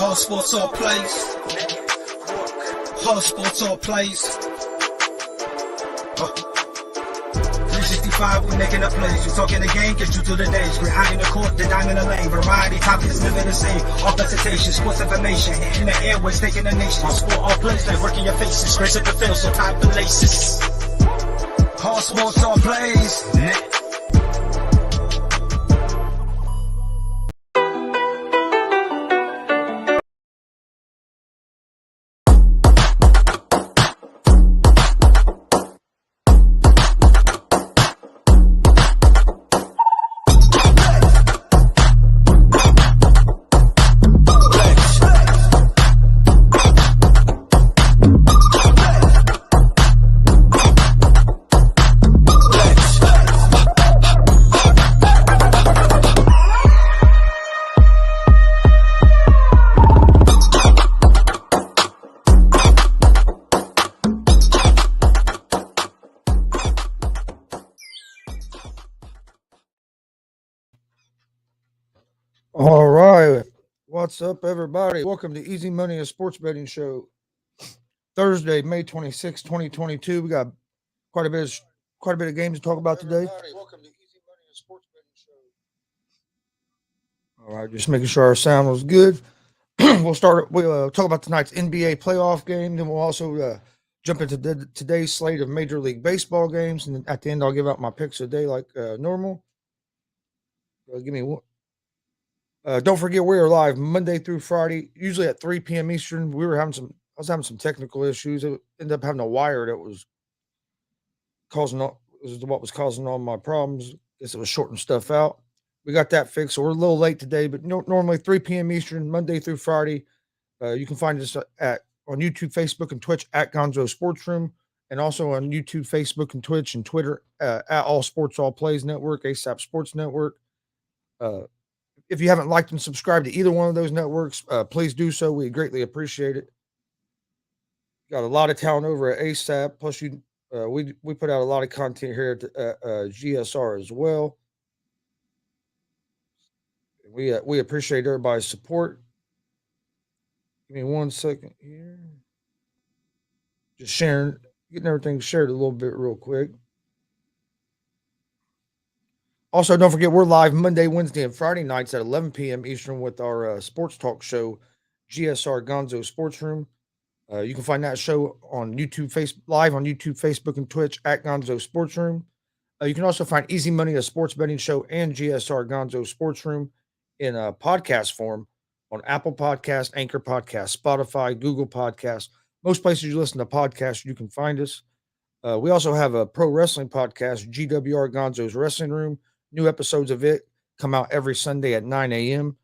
All sports, all plays. All sports, all plays. 365, we making a plays. You talking the game, get you through the days. We're high in the court, the dime in the lane. Variety, topics, living the same. All presentation, sports information. Hitting the airways, taking the nation. All sport, all plays, like working your faces. Grace at the field, so tie the laces. All sports, all plays. All right. What's up, everybody? Welcome to Easy Money, a sports betting show. Thursday, May 26, 2022. We got quite a bit of games to talk about today. Welcome to Easy Money, a sports betting show. All right, just making sure our sound was good. We'll talk about tonight's NBA playoff game. Then we'll also jump into today's slate of Major League Baseball games. And at the end, I'll give out my picks of the day like normal. Give me one. Don't forget we are live Monday through Friday, usually at 3 p.m. Eastern. I was having some technical issues. It ended up having a wire that was what was causing all my problems. Guess it was shorting stuff out. We got that fixed, so we're a little late today, but normally 3 p.m. Eastern, Monday through Friday. You can find us on YouTube, Facebook, and Twitch at Gonzo Sports Room, and also on YouTube, Facebook, and Twitch and Twitter at All Sports All Plays Network, ASAP Sports Network. If you haven't liked and subscribed to either one of those networks, please do so. We greatly appreciate it. Got a lot of talent over at ASAP. Plus, we put out a lot of content here at GSR as well. We appreciate everybody's support. Give me 1 second here. Just getting everything shared a little bit real quick. Also, don't forget we're live Monday, Wednesday, and Friday nights at 11 p.m. Eastern with our sports talk show, GSR Gonzo Sports Room. You can find that show on YouTube, live on YouTube, Facebook, and Twitch at Gonzo Sports Room. You can also find Easy Money, a sports betting show, and GSR Gonzo Sports Room in podcast form on Apple Podcast, Anchor Podcast, Spotify, Google Podcast. Most places you listen to podcasts, you can find us. We also have a pro wrestling podcast, GWR Gonzo's Wrestling Room. New episodes of it come out every Sunday at 9 a.m.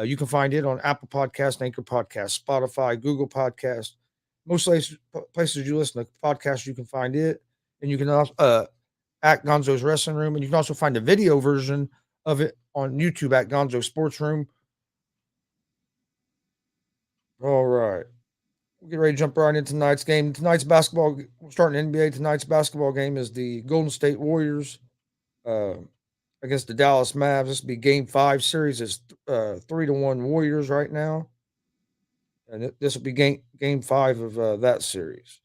You can find it on Apple Podcast, Anchor Podcast, Spotify, Google Podcast. Most places you listen to podcasts, you can find it. And you can also at Gonzo's Wrestling Room. And you can also find the video version of it on YouTube at Gonzo Sports Room. All right. We'll get ready to jump right into tonight's game. Tonight's basketball, we're starting NBA. Tonight's basketball game is the Golden State Warriors against the Dallas Mavs. This will be Game 5. Series is 3-1 Warriors right now. And this will be game 5 of that series.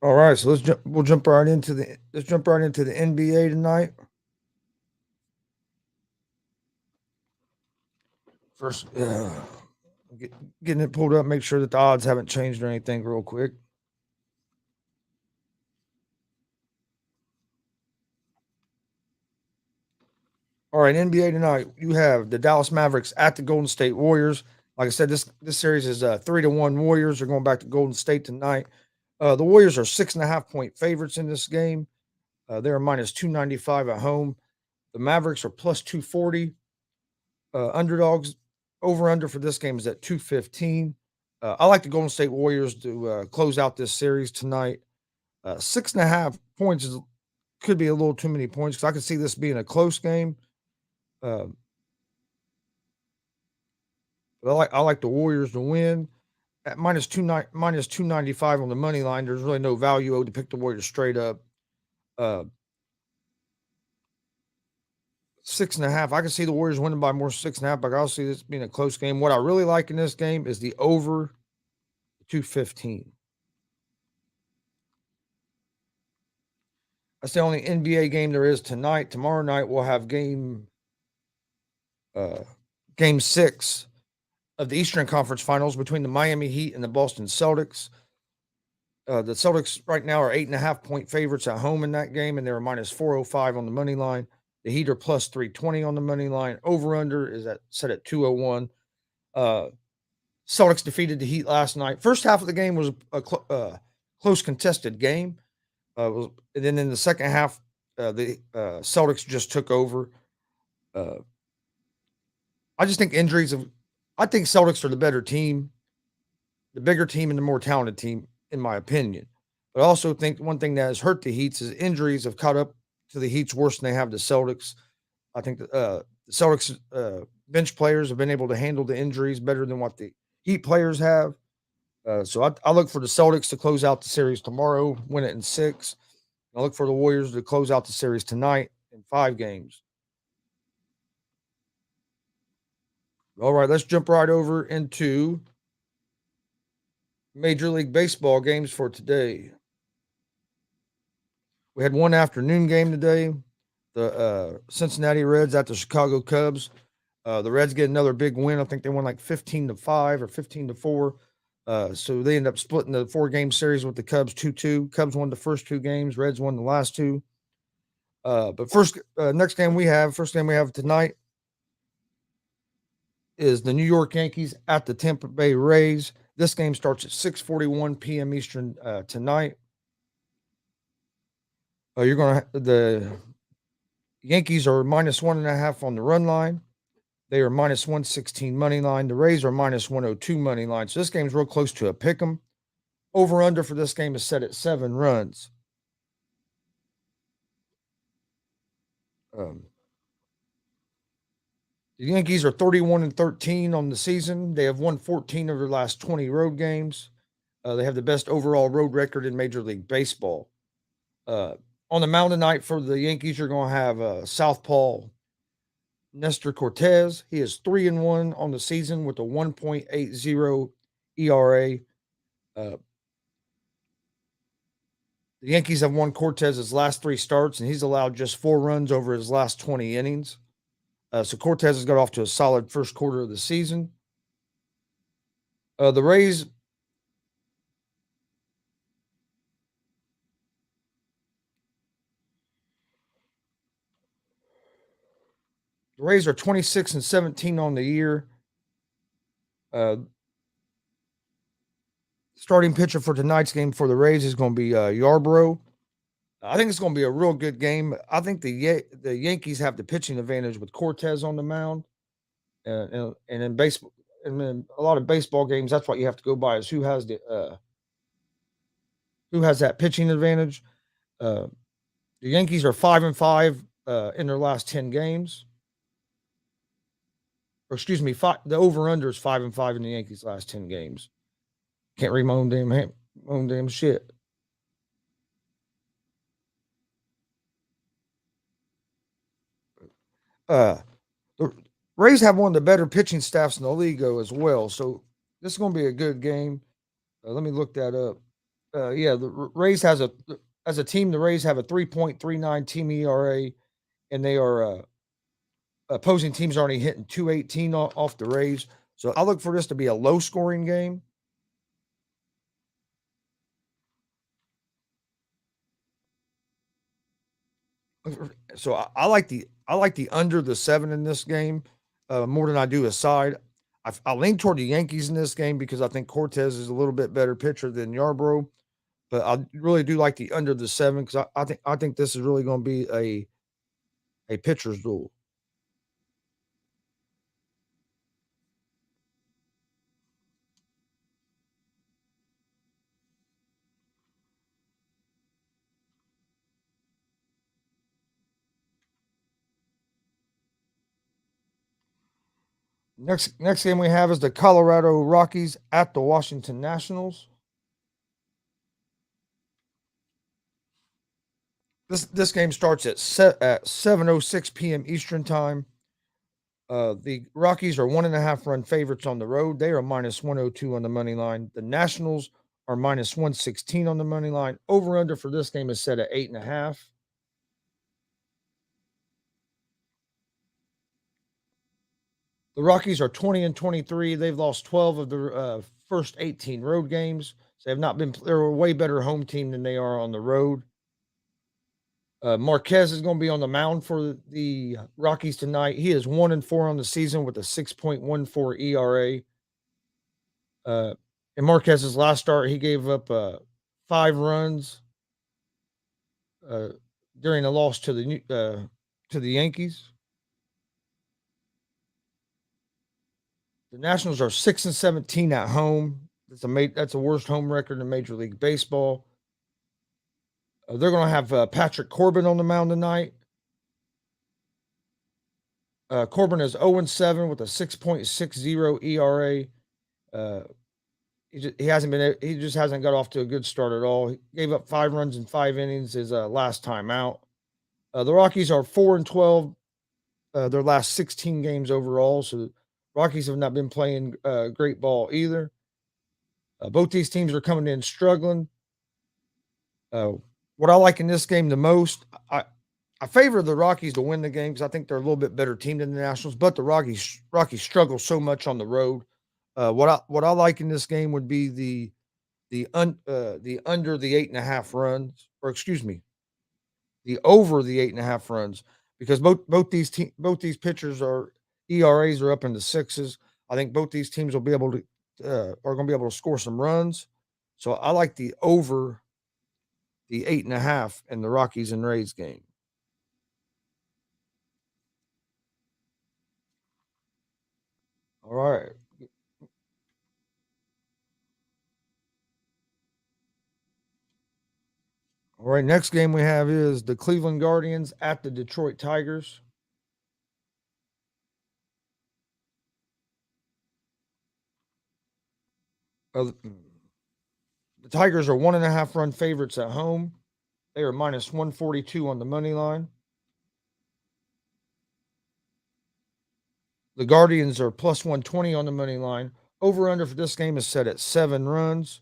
All right. So we'll jump right into the NBA tonight. First, getting it pulled up, make sure that the odds haven't changed or anything real quick. All right, NBA tonight, you have the Dallas Mavericks at the Golden State Warriors. Like I said, this series is 3-1 Warriors. They're going back to Golden State tonight. The Warriors are 6.5-point favorites in this game. They're minus 295 at home. The Mavericks are plus 240. Underdogs over-under for this game is at 215. I like the Golden State Warriors to close out this series tonight. 6.5 points could be a little too many points because I could see this being a close game. But I like the Warriors to win at minus 295 on the money line. There's really no value owed to pick the Warriors straight up. Uh, 6.5. I can see the Warriors winning by more 6.5, but I also see this being a close game. What I really like in this game is the over 215. That's the only NBA game there is tonight. Tomorrow night we'll have uh, game 6 of the Eastern Conference Finals between the Miami Heat and the Boston Celtics. The Celtics right now are 8.5 point favorites at home in that game, and they're minus 405 on the money line. The Heat are plus 320 on the money line. Over under is set at 201. Celtics defeated the Heat last night. First half of the game was a close contested game. And then in the second half, the Celtics just took over. Uh, I just think injuries have. I think Celtics are the better team, the bigger team, and the more talented team, in my opinion. But I also think one thing that has hurt the Heats is injuries have caught up to the Heats worse than they have the Celtics. I think the Celtics bench players have been able to handle the injuries better than what the Heat players have. So I look for the Celtics to close out the series tomorrow, win it in 6. I look for the Warriors to close out the series tonight in 5 games. All right, let's jump right over into Major League Baseball games for today. We had one afternoon game today. The Cincinnati Reds at the Chicago Cubs. The Reds get another big win. I think they won like 15-5 or 15-4. So they end up splitting the 4-game series with the Cubs 2-2. Cubs won the first 2 games. Reds won the last 2. But first game we have tonight is the New York Yankees at the Tampa Bay Rays. This game starts at 6:41 p.m. Eastern tonight. The Yankees are minus 1.5 on the run line. They are minus 116 money line. The Rays are minus 102 money line. So this game's real close to a pick 'em. Over under for this game is set at 7 runs. Um, the Yankees are 31-13 on the season. They have won 14 of their last 20 road games. They have the best overall road record in Major League Baseball. On the mound tonight for the Yankees, you're going to have Southpaw Nestor Cortez. He is 3-1 on the season with a 1.80 ERA. The Yankees have won Cortez's last 3 starts, and he's allowed just 4 runs over his last 20 innings. So Cortez has got off to a solid first quarter of the season. The Rays are 26-17 on the year. Starting pitcher for tonight's game for the Rays is going to be Yarbrough. I think it's going to be a real good game. I think the Yankees have the pitching advantage with Cortez on the mound, and in baseball, and in a lot of baseball games, that's what you have to go by is who has that pitching advantage. Uh, the Yankees are 5-5 in their last 10 games. Or excuse me, the over under is 5-5 in the Yankees' last 10 games. Can't read my own damn shit. Uh, the Rays have one of the better pitching staffs in the league as well. So this is going to be a good game. Let me look that up. Yeah, the Rays as a team, the Rays have a 3.39 team ERA, and they are opposing teams are only hitting 218 off the Rays. So I look for this to be a low scoring game. So I like the under the 7 in this game more than I do a side. I lean toward the Yankees in this game because I think Cortez is a little bit better pitcher than Yarbrough, but I really do like the under the 7 because I think this is really going to be a pitcher's duel. Next game we have is the Colorado Rockies at the Washington Nationals. This game starts at 7:06 p.m. Eastern time. The Rockies are 1.5 run favorites on the road. They are minus 102 on the money line. The Nationals are minus 116 on the money line. Over under for this game is set at 8.5. The Rockies are 20-23. They've lost 12 of the first 18 road games. So they have not been. They're a way better home team than they are on the road. Marquez is going to be on the mound for the Rockies tonight. He is 1-4 on the season with a 6.14 ERA. In Marquez's last start, he gave up 5 runs uh, during a loss to the Yankees. The Nationals are 6-17 at home. That's a worst home record in Major League Baseball. They're going to have Patrick Corbin on the mound tonight. Corbin is 0-7 with a 6.60 ERA. He hasn't been. He just hasn't got off to a good start at all. He gave up 5 runs in 5 innings his last time out. The Rockies are 4-12. Their last 16 games overall. So the Rockies have not been playing great ball either. Both these teams are coming in struggling. What I like in this game the most, I favor the Rockies to win the game because I think they're a little bit better team than the Nationals. But the Rockies struggle so much on the road. What I like in this game would be the under the 8.5 runs, or excuse me, the over the 8.5 runs, because both these pitchers are ERAs are up in the sixes. I think both these teams will be able to are going to be able to score some runs. So I like the over the 8.5 in the Rockies and Rays game. All right. All right. Next game we have is the Cleveland Guardians at the Detroit Tigers. The Tigers are 1.5 run favorites at home. They are minus 142 on the money line. The Guardians are plus 120 on the money line. Over under for this game is set at 7 runs.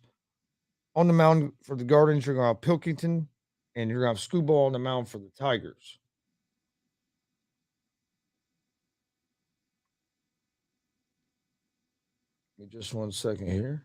On the mound for the Guardians, you're going to have Pilkington, and you're going to have Screwball on the mound for the Tigers. Give me just 1 second here.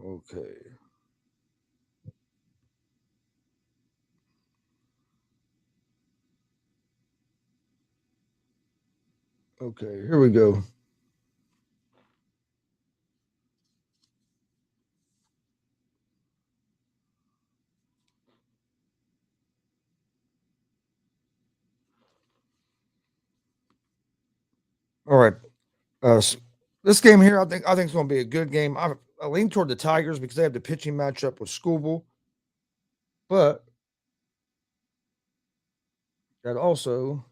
Okay. Okay, here we go. All right. This game here, I think it's going to be a good game. I lean toward the Tigers because they have the pitching matchup with Scooble, but that also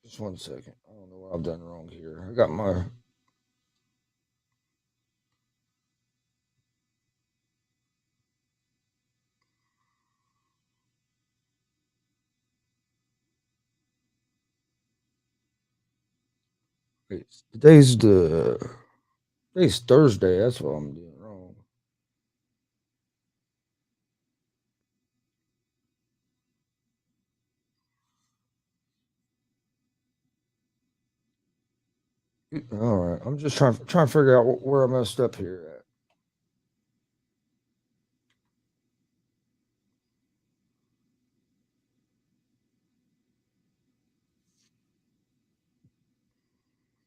just 1 second. I don't know what I've done wrong here. I got my wait, today's Thursday. That's what I'm doing wrong. All right, I'm just trying to figure out where I messed up here at.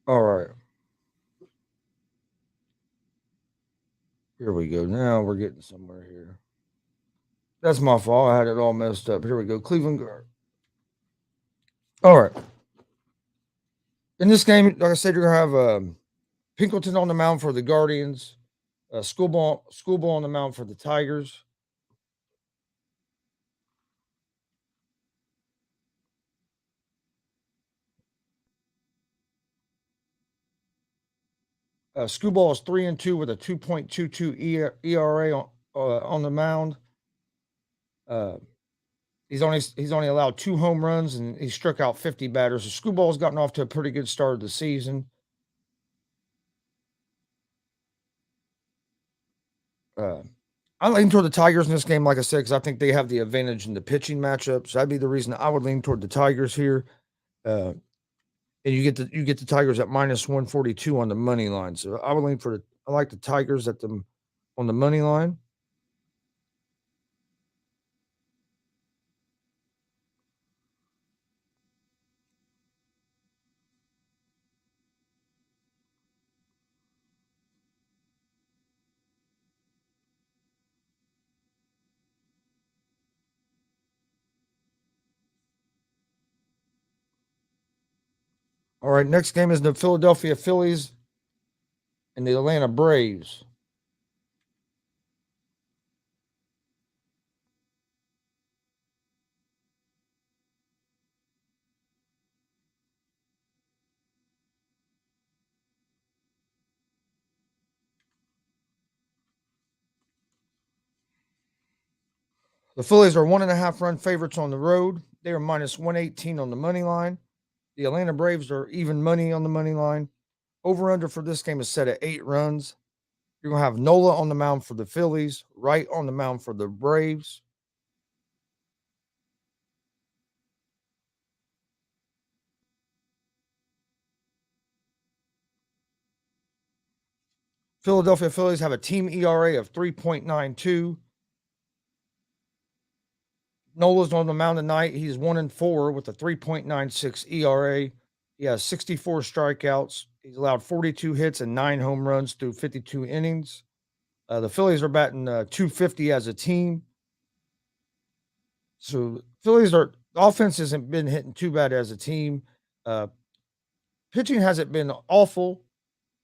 All right. Here we go. Now we're getting somewhere here. That's my fault. I had it all messed up. Here we go. Cleveland Guard. All right. In this game, like I said, you're gonna have Pinkleton on the mound for the Guardians. Schoolball on the mound for the Tigers. Schoolball is 3-2 with a 2.22 ERA on the mound. Uh, he's only allowed 2 home runs and he struck out 50 batters. So Schoolball's gotten off to a pretty good start of the season. Uh, I lean toward the Tigers in this game, like I said, because I think they have the advantage in the pitching matchup. So that'd be the reason I would lean toward the Tigers here. Uh, and you get the Tigers at -142 on the money line. So I would lean for I like the Tigers on the money line. All right, next game is the Philadelphia Phillies and the Atlanta Braves. The Phillies are 1.5 run favorites on the road. They are -118 on the money line. The Atlanta Braves are even money on the money line. Over under for this game is set at 8 runs. You're gonna have Nola on the mound for the Phillies, Wright on the mound for the Braves. Philadelphia Phillies have a team ERA of 3.92. Nola's on the mound tonight. He's 1-4 with a 3.96 ERA. He has 64 strikeouts. He's allowed 42 hits and 9 home runs through 52 innings. The Phillies are batting 250 as a team. So Phillies are offense hasn't been hitting too bad as a team. Uh, Pitching hasn't been awful,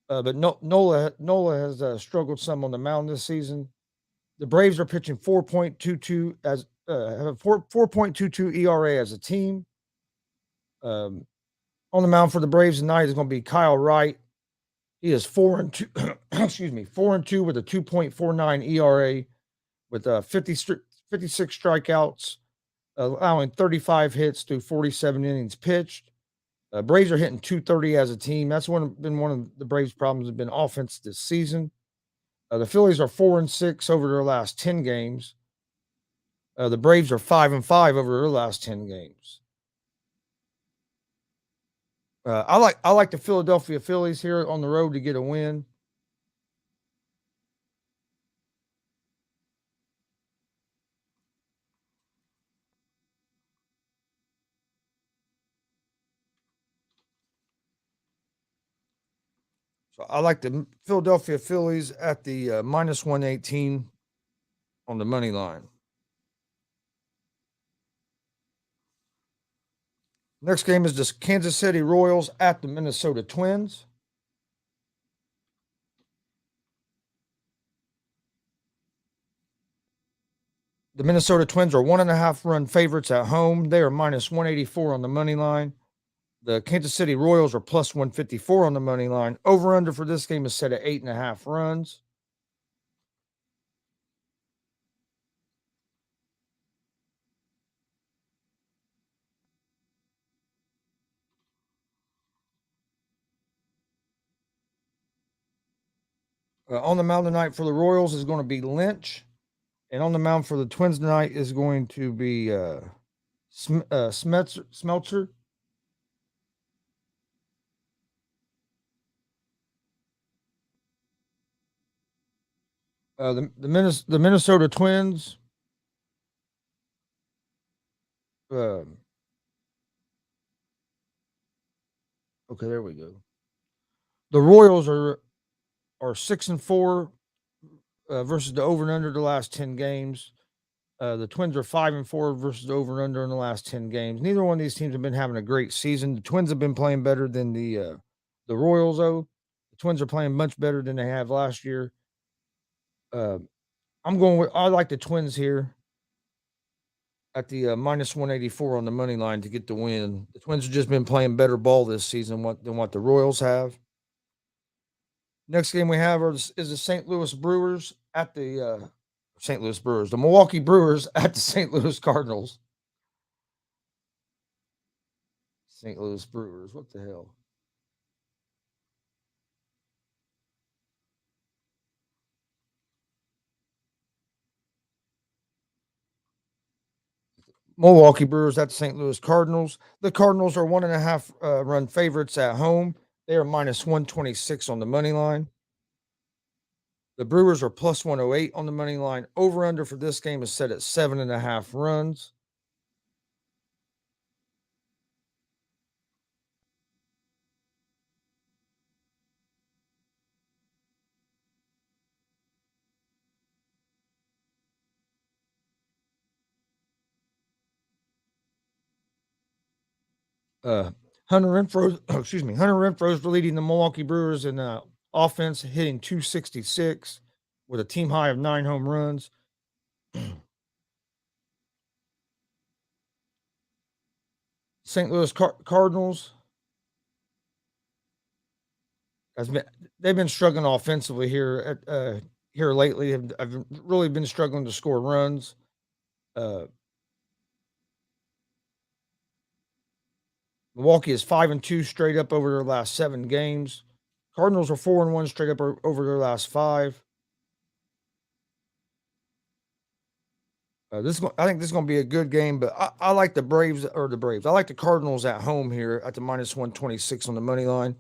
but Nola has struggled some on the mound this season. The Braves are pitching 4.22 as have a 4.22 ERA as a team. Um, on the mound for the Braves tonight is going to be Kyle Wright. He is 4-2. Excuse me, 4-2 with a 2.49 ERA with 56 strikeouts, allowing 35 hits through 47 innings pitched. Braves are hitting 230 as a team. That's been one of the Braves' problems. Have been offense this season. The Phillies are 4-6 over their last 10 games. The Braves are 5-5 over their last 10 games. I like the Philadelphia Phillies here on the road to get a win. So I like the Philadelphia Phillies at the -118 on the money line. Next game is the Kansas City Royals at the Minnesota Twins. The Minnesota Twins are 1.5 run favorites at home. They are -184 on the money line. The Kansas City Royals are +154 on the money line. Over under for this game is set at 8.5 runs. On the mound tonight for the Royals is going to be Lynch, and on the mound for the Twins tonight is going to be Smeltzer. The Minnesota Twins. Uh, okay, there we go. The Royals are 6-4 versus the over and under the last 10 games. The Twins are 5-4 versus the over and under in the last 10 games. Neither one of these teams have been having a great season. The Twins have been playing better than the Royals, though. The Twins are playing much better than they have last year. Uh, I like the Twins here at the minus 184 on the money line to get the win. The Twins have just been playing better ball this season than what the Royals have. Next game we have is the St. Louis Brewers at the St. Louis Brewers, the Milwaukee Brewers at the St. Louis Cardinals. St. Louis Brewers, what the hell? Milwaukee Brewers at the St. Louis Cardinals. The Cardinals are 1.5 run favorites at home. They are minus 126 on the money line. The Brewers are plus 108 on the money line. Over under for this game is set at 7.5 runs. Uh, Hunter Renfroe, Hunter Renfroe's leading the Milwaukee Brewers in offense, hitting 266 with a team high of 9 home runs. St. Louis Cardinals they've been struggling offensively here lately. Have really been struggling to score runs. Uh, Milwaukee is 5-2 straight up over their last 7 games. Cardinals are 4-1 straight up over their last 5. I think this is going to be a good game, but I like the Braves. I like the Cardinals at home here at the minus 126 on the money line.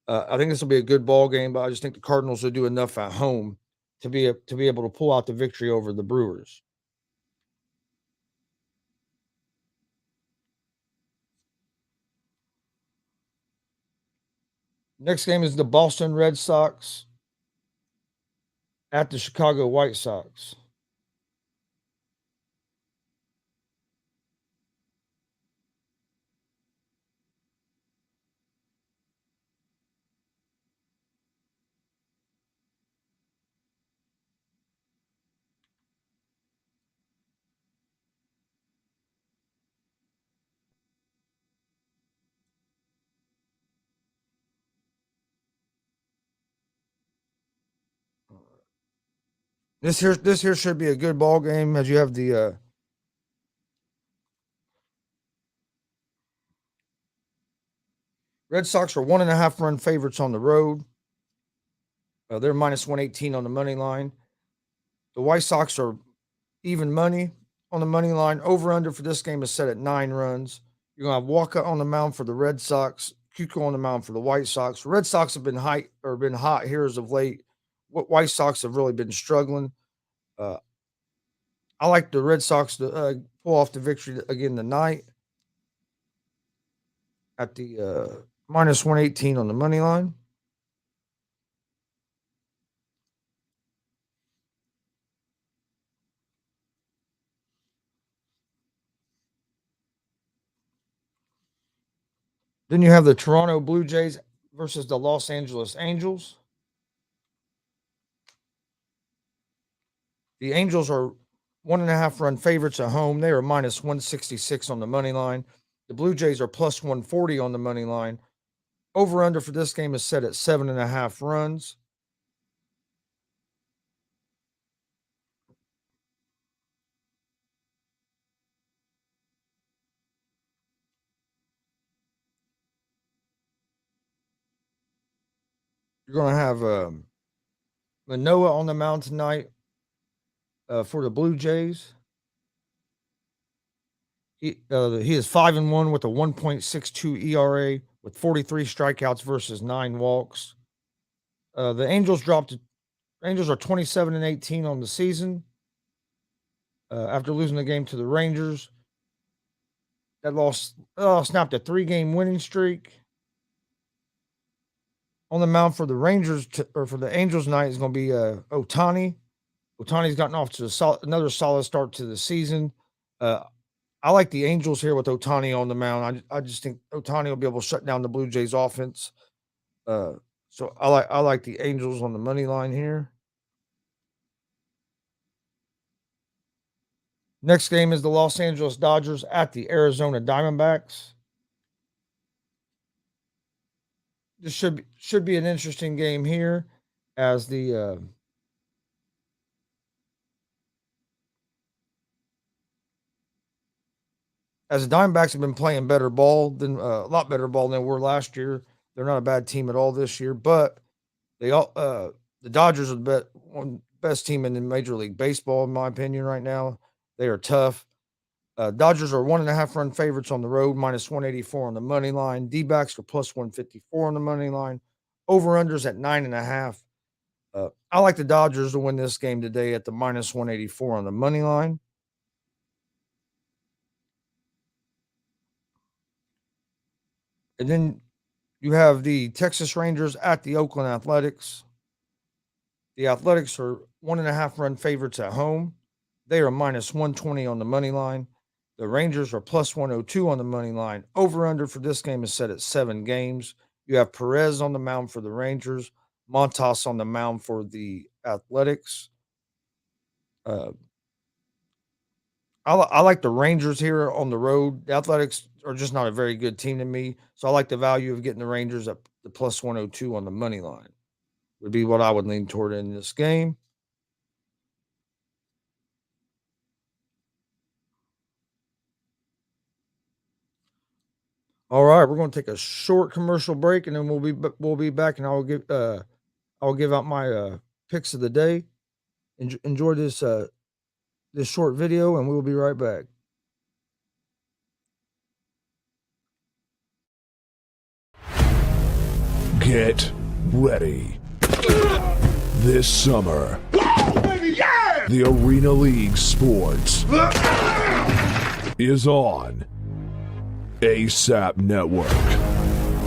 I think this will be a good ball game, but I just think the Cardinals will do enough at home to be able to pull out the victory over the Brewers. Next game is the Boston Red Sox at the Chicago White Sox. This here should be a good ball game as you have the Red Sox are 1.5 run favorites on the road. They're minus 118 on the money line. The White Sox are even money on the money line. Over under for this game is set at 9 runs. You're gonna have Walker on the mound for the Red Sox, Cuco on the mound for the White Sox. Red Sox have been hot here as of late. White Sox have really been struggling. Uh, I like the Red Sox to pull off the victory again tonight at the minus 118 on the money line. Then you have the Toronto Blue Jays versus the Los Angeles Angels. The Angels are 1.5 run favorites at home. They are minus 166 on the money line. The Blue Jays are plus 140 on the money line. Over under for this game is set at 7.5 runs. You're going to have Manoah on the mound tonight for the Blue Jays. He is 5-1 with a 1.62 ERA with 43 strikeouts versus 9 walks. The Angels are 27-18 on the season after losing the game to the Rangers. That loss snapped a 3-game winning streak. On the mound for the for the Angels tonight is going to be Otani. Otani's gotten off to another solid start to the season. Uh, I like the Angels here with Otani on the mound. I just think Otani will be able to shut down the Blue Jays offense. Uh, so I like the Angels on the money line here. Next game is the Los Angeles Dodgers at the Arizona Diamondbacks. This should be an interesting game here, as the Diamondbacks have been playing better ball than a lot better ball than they were last year. They're not a bad team at all this year, but the Dodgers are the best team in the Major League Baseball, in my opinion, right now. They are tough. Dodgers are 1.5 run favorites on the road, minus 184 on the money line. D-backs are plus 154 on the money line. Over-unders at 9.5. I like the Dodgers to win this game today at the minus 184 on the money line. And then you have the Texas Rangers at the Oakland Athletics. The Athletics are 1.5 run favorites at home. They are minus 120 on the money line. The Rangers are plus 102 on the money line. Over under for this game is set at 7 games. You have Perez on the mound for the Rangers, Montas on the mound for the Athletics. I like the Rangers here on the road. The Athletics are just not a very good team to me. So I like the value of getting the Rangers at the plus 102 on the money line. Would be what I would lean toward in this game. All right, we're going to take a short commercial break, and then we'll be back, and I'll give out my picks of the day. Enjoy this this short video, and we'll be right back. Get ready. This summer, the Arena League Sports is on ASAP Network.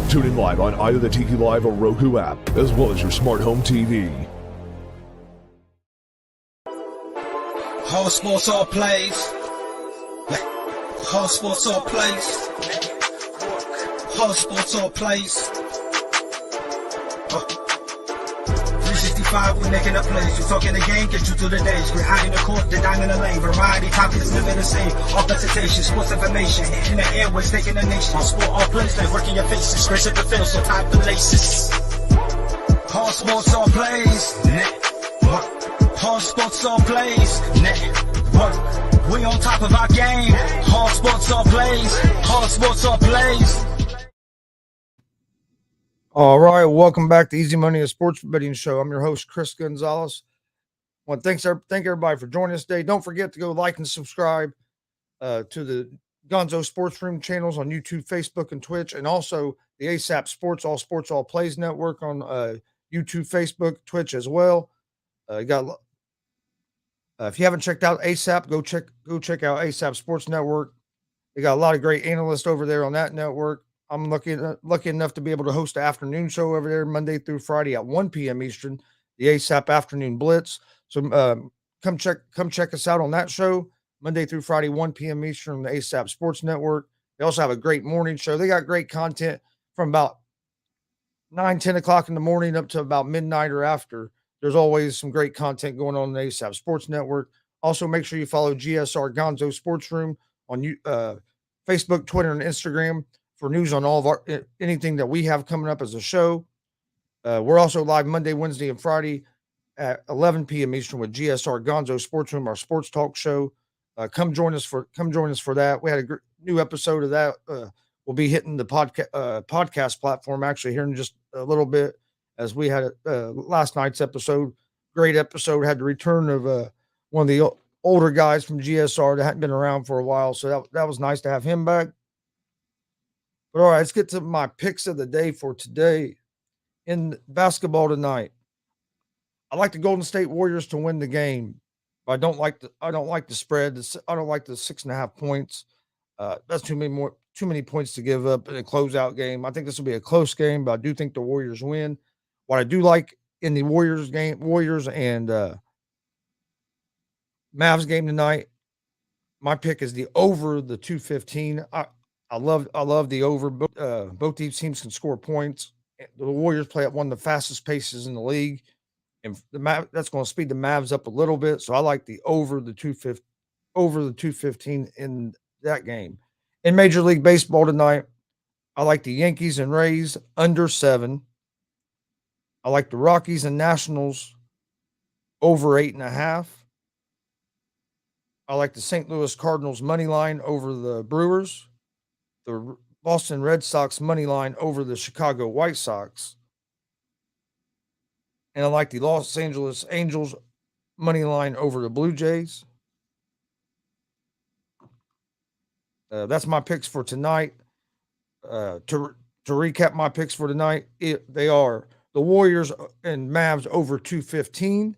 Tune in live on either the Tiki Live or Roku app, as well as your smart home TV. All sports, all plays. All sports, all plays. All sports, all plays. 365, we're making a place. You talking the game, get you through the days. We're high in the court, the dime in the lane. Variety, topics, living the same. All presentation, sports information. In the airways, taking the nation. All sport, all plays, like working your faces. Grace at the field, so tie the laces. All sports, all plays. Network. All sports, all plays. Network. We on top of our game. All sports, all plays. All sports, all plays. All right, welcome back to Easy Money, a sports betting show. I'm your host, Chris Gonzalez. I want to thank everybody for joining us today. Don't forget to go like and subscribe to the Gonzo Sports Room channels on YouTube, Facebook, and Twitch, and also the ASAP Sports All Plays Network on YouTube, Facebook, Twitch as well. If you haven't checked out ASAP, go check out ASAP Sports Network. They got a lot of great analysts over there on that network. I'm lucky enough to be able to host an afternoon show over there Monday through Friday at 1 p.m. Eastern, the ASAP Afternoon Blitz. So come check us out on that show Monday through Friday, 1 p.m. Eastern on the ASAP Sports Network. They also have a great morning show. They got great content from about 9-10 o'clock in the morning up to about midnight or after. There's always some great content going on the ASAP Sports Network. Also, make sure you follow GSR Gonzo Sports Room on Facebook, Twitter, and Instagram for news on all of anything that we have coming up as a show. We're also live Monday, Wednesday, and Friday at 11 p.m. Eastern with GSR Gonzo Sports Room, our sports talk show. Come join us for that. We had a new episode of that. We'll be hitting the podcast platform actually here in just a little bit, as we had last night's episode. Great episode. Had the return of one of the older guys from GSR that hadn't been around for a while, so that was nice to have him back. But all right, let's get to my picks of the day for today. In basketball tonight, I like the Golden State Warriors to win the game. But I don't like the spread. I don't like the 6.5 points. That's too many points to give up in a closeout game. I think this will be a close game, but I do think the Warriors win. What I do like in the Warriors and Mavs game tonight. My pick is the over the 215. I love the over. Both these teams can score points. The Warriors play at one of the fastest paces in the league, and that's going to speed the Mavs up a little bit. So I like the over the 215 in that game. In Major League Baseball tonight, I like the Yankees and Rays under 7. I like the Rockies and Nationals over 8.5. I like the St. Louis Cardinals money line over the Brewers, the Boston Red Sox money line over the Chicago White Sox, and I like the Los Angeles Angels money line over the Blue Jays. That's my picks for tonight. To recap my picks for tonight, they are the Warriors and Mavs over 215,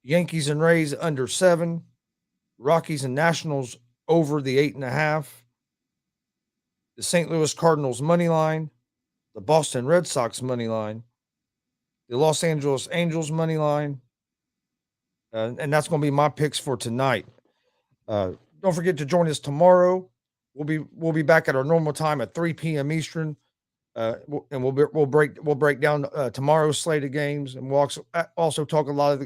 Yankees and Rays under 7, Rockies and Nationals over the 8.5, the St. Louis Cardinals money line, the Boston Red Sox money line, the Los Angeles Angels money line, and that's going to be my picks for tonight. Don't forget to join us tomorrow. We'll be back at our normal time at 3 p.m. Eastern, and we'll break down tomorrow's slate of games, and we'll also talk about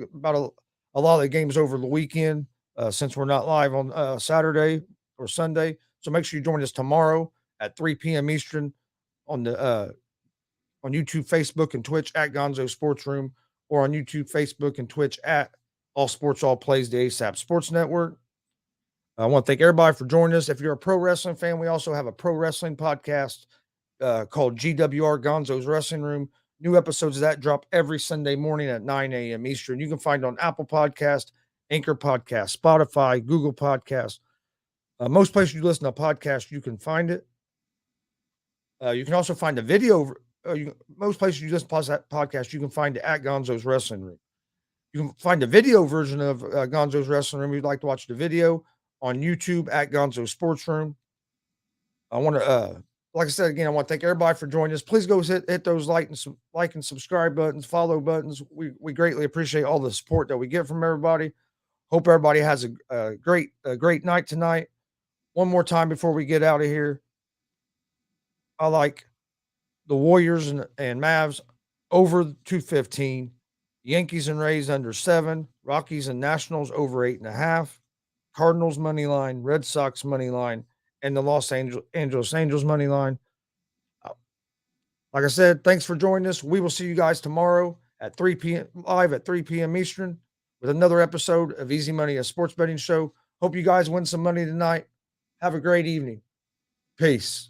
a lot of the games over the weekend since we're not live on Saturday or Sunday. So make sure you join us tomorrow at 3 p.m. Eastern on YouTube, Facebook, and Twitch at Gonzo Sports Room, or on YouTube, Facebook, and Twitch at All Sports All Plays, the ASAP Sports Network. I want to thank everybody for joining us. If you're a pro wrestling fan, we also have a pro wrestling podcast called GWR Gonzo's Wrestling Room. New episodes of that drop every Sunday morning at 9 a.m. Eastern. You can find it on Apple Podcast, Anchor Podcast, Spotify, Google Podcast. Most places you listen to podcasts, you can find it. You can also find a video. Most places you listen to podcasts, you can find it at Gonzo's Wrestling Room. You can find a video version of Gonzo's Wrestling Room if you'd like to watch the video on YouTube at Gonzo Sports Room. I want to, like I said again, I want to thank everybody for joining us. Please go hit those like and subscribe buttons, follow buttons. We greatly appreciate all the support that we get from everybody. Hope everybody has a great night tonight. One more time before we get out of here, I like the Warriors and Mavs over 215, Yankees and Rays under 7, Rockies and Nationals over 8.5, Cardinals money line, Red Sox money line, and the Los Angeles Angels money line. Like I said, thanks for joining us. We will see you guys tomorrow at 3 p.m. live at 3 p.m. Eastern with another episode of Easy Money, a sports betting show. Hope you guys win some money tonight. Have a great evening. Peace.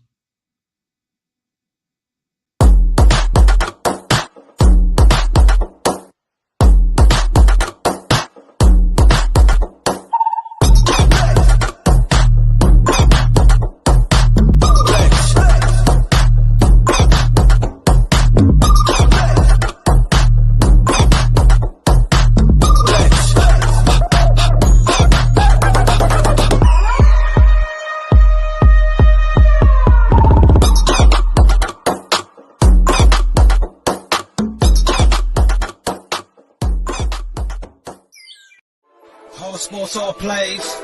All sports, all plays.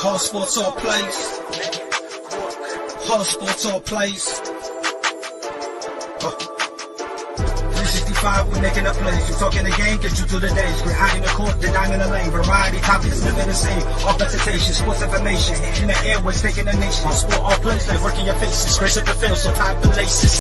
All sports, all plays. All sports, all plays. 365, we're making a plays. You talking the game, get you to the days. We're high in the court, the dime in the lane. Variety topics, living the same. All presentation, sports information. In the airways, taking the nation. All sport, all plays, like working your faces. Grace at the field, so tie the laces.